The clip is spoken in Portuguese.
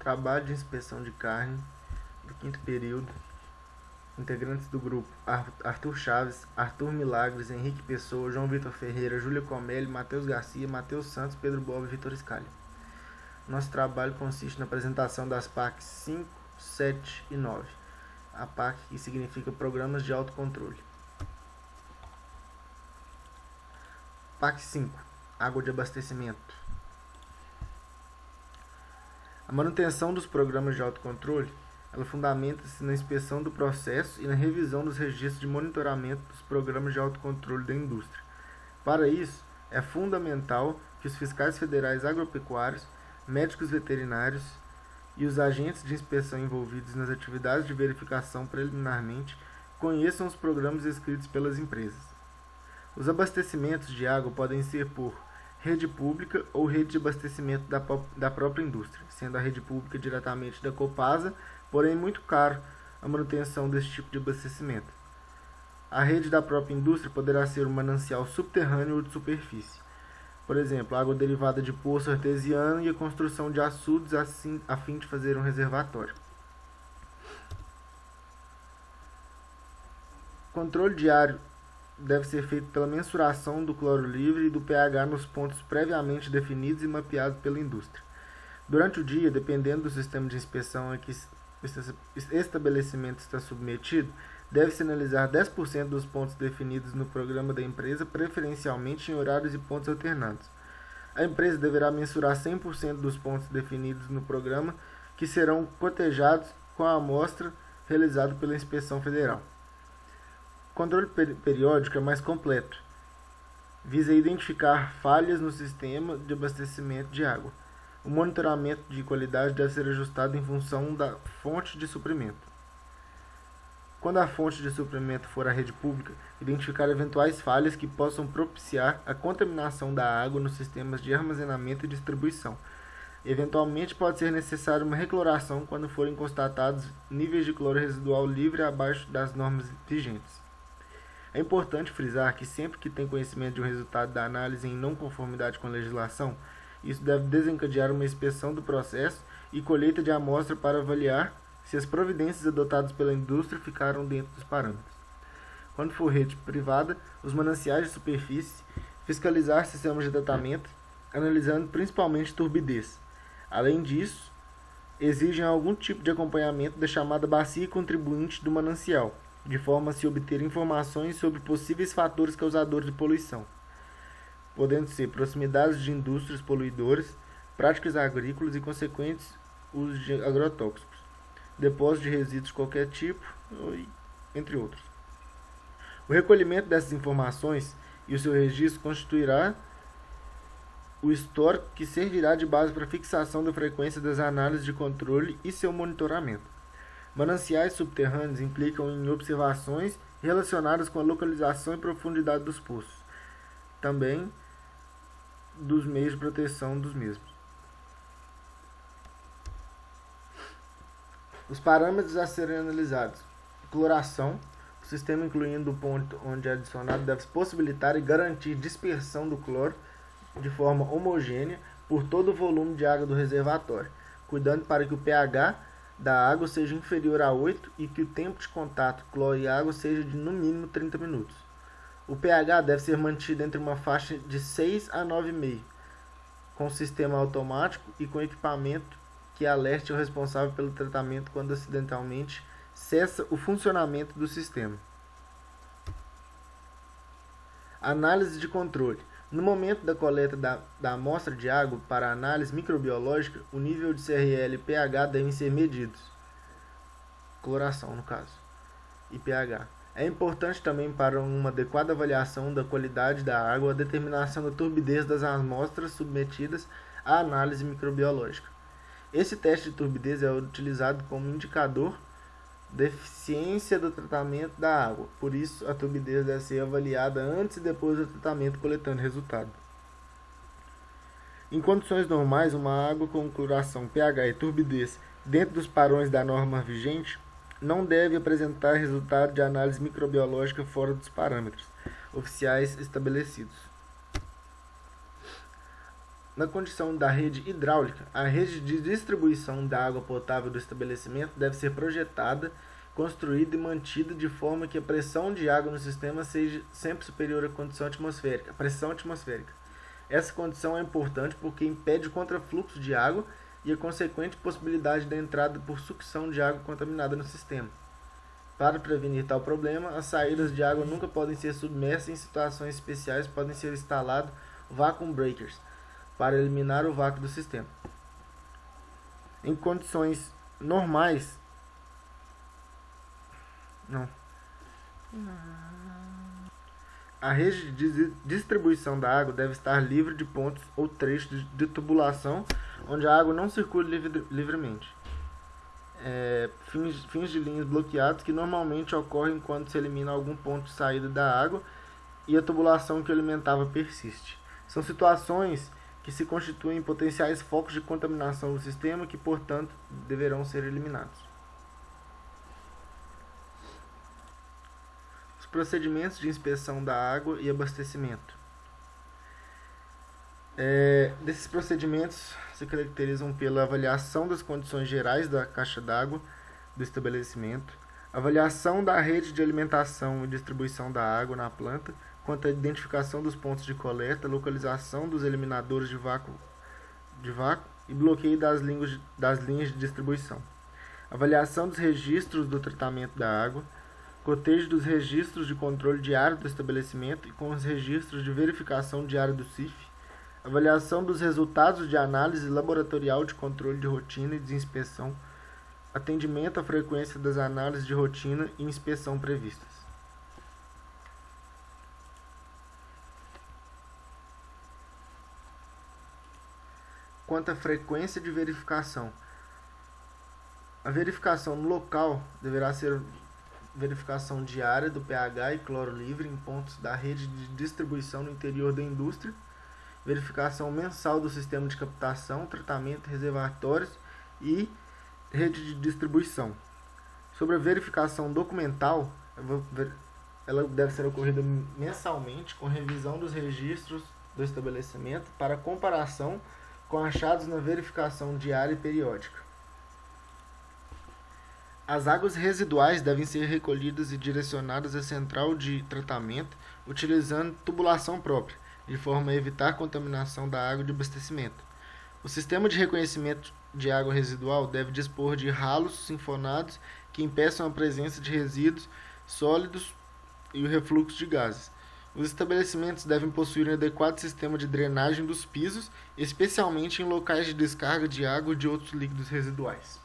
Trabalho de inspeção de carne do 5º período. Integrantes do grupo: Arthur Chaves, Arthur Milagres, Henrique Pessoa, João Vitor Ferreira, Júlia Comelli, Matheus Garcia, Matheus Santos, Pedro Bob e Vitor Scali. Nosso trabalho consiste na apresentação das PACs 5, 7 e 9. A PAC, que significa Programas de Autocontrole. PAC 5. Água de abastecimento. A manutenção dos programas de autocontrole, ela fundamenta-se na inspeção do processo e na revisão dos registros de monitoramento dos programas de autocontrole da indústria. Para isso, é fundamental que os fiscais federais agropecuários, médicos veterinários e os agentes de inspeção envolvidos nas atividades de verificação preliminarmente conheçam os programas escritos pelas empresas. Os abastecimentos de água podem ser por rede pública ou rede de abastecimento da própria indústria, sendo a rede pública diretamente da Copasa, porém muito caro a manutenção desse tipo de abastecimento. A rede da própria indústria poderá ser um manancial subterrâneo ou de superfície. Por exemplo, água derivada de poço artesiano e a construção de açudes a fim de fazer um reservatório. Controle diário deve ser feito pela mensuração do cloro livre e do pH nos pontos previamente definidos e mapeados pela indústria. Durante o dia, dependendo do sistema de inspeção a que o estabelecimento está submetido, deve sinalizar 10% dos pontos definidos no programa da empresa, preferencialmente em horários e pontos alternados. A empresa deverá mensurar 100% dos pontos definidos no programa, que serão cotejados com a amostra realizada pela Inspeção Federal. O controle periódico é mais completo. Visa identificar falhas no sistema de abastecimento de água. O monitoramento de qualidade deve ser ajustado em função da fonte de suprimento. Quando a fonte de suprimento for a rede pública, identificar eventuais falhas que possam propiciar a contaminação da água nos sistemas de armazenamento e distribuição. Eventualmente pode ser necessária uma recloração quando forem constatados níveis de cloro residual livre abaixo das normas vigentes. É importante frisar que sempre que tem conhecimento de um resultado da análise em não conformidade com a legislação, isso deve desencadear uma inspeção do processo e colheita de amostra para avaliar se as providências adotadas pela indústria ficaram dentro dos parâmetros. Quando for rede privada, os mananciais de superfície, fiscalizar sistemas de tratamento, analisando principalmente turbidez. Além disso, exigem algum tipo de acompanhamento da chamada bacia contribuinte do manancial, de forma a se obter informações sobre possíveis fatores causadores de poluição, podendo ser proximidades de indústrias poluidoras, práticas agrícolas e consequentes uso de agrotóxicos, depósito de resíduos de qualquer tipo, entre outros. O recolhimento dessas informações e o seu registro constituirá o histórico que servirá de base para a fixação da frequência das análises de controle e seu monitoramento. Mananciais subterrâneos implicam em observações relacionadas com a localização e profundidade dos poços, também dos meios de proteção dos mesmos. Os parâmetros a serem analisados: cloração. O sistema, incluindo o ponto onde é adicionado, deve possibilitar e garantir dispersão do cloro de forma homogênea por todo o volume de água do reservatório, cuidando para que o pH da água seja inferior a 8 e que o tempo de contato cloro e água seja de no mínimo 30 minutos. O pH deve ser mantido entre uma faixa de 6 a 9,5, com sistema automático e com equipamento que alerte o responsável pelo tratamento quando acidentalmente cessa o funcionamento do sistema. Análise de controle. No momento da coleta da amostra de água para análise microbiológica, o nível de CRL e pH devem ser medidos. Cloração, no caso. E pH. É importante também para uma adequada avaliação da qualidade da água a determinação da turbidez das amostras submetidas à análise microbiológica. Esse teste de turbidez é utilizado como indicador da eficiência do tratamento da água. Por isso, a turbidez deve ser avaliada antes e depois do tratamento, coletando resultado. Em condições normais, uma água com cloração, pH e turbidez dentro dos padrões da norma vigente não deve apresentar resultado de análise microbiológica fora dos parâmetros oficiais estabelecidos. Na condição da rede hidráulica, a rede de distribuição da água potável do estabelecimento deve ser projetada, construída e mantida de forma que a pressão de água no sistema seja sempre superior à pressão atmosférica. Essa condição é importante porque impede o contrafluxo de água e a consequente possibilidade da entrada por sucção de água contaminada no sistema. Para prevenir tal problema, as saídas de água nunca podem ser submersas e em situações especiais podem ser instalados vacuum breakers para eliminar o vácuo do sistema. Em condições normais, a rede de distribuição da água deve estar livre de pontos ou trechos de tubulação onde a água não circula livremente. Fins de linhas bloqueados que normalmente ocorrem quando se elimina algum ponto de saída da água e a tubulação que o alimentava persiste. São situações que se constituem potenciais focos de contaminação do sistema que, portanto, deverão ser eliminados. Os procedimentos de inspeção da água e abastecimento. Desses procedimentos se caracterizam pela avaliação das condições gerais da caixa d'água do estabelecimento, avaliação da rede de alimentação e distribuição da água na planta, quanto à identificação dos pontos de coleta, localização dos eliminadores de vácuo e bloqueio das linhas de distribuição, avaliação dos registros do tratamento da água, cotejo dos registros de controle diário do estabelecimento e com os registros de verificação diária do CIF, avaliação dos resultados de análise laboratorial de controle de rotina e de inspeção, atendimento à frequência das análises de rotina e inspeção previstas. Quanto à frequência de verificação, a verificação no local deverá ser verificação diária do pH e cloro livre em pontos da rede de distribuição no interior da indústria, verificação mensal do sistema de captação, tratamento, reservatórios e rede de distribuição. Sobre a verificação documental, ela deve ser ocorrida mensalmente com revisão dos registros do estabelecimento para comparação com achados na verificação diária e periódica. As águas residuais devem ser recolhidas e direcionadas à central de tratamento utilizando tubulação própria, de forma a evitar contaminação da água de abastecimento. O sistema de reconhecimento de água residual deve dispor de ralos sinfonados que impeçam a presença de resíduos sólidos e o refluxo de gases. Os estabelecimentos devem possuir um adequado sistema de drenagem dos pisos, especialmente em locais de descarga de água e de outros líquidos residuais.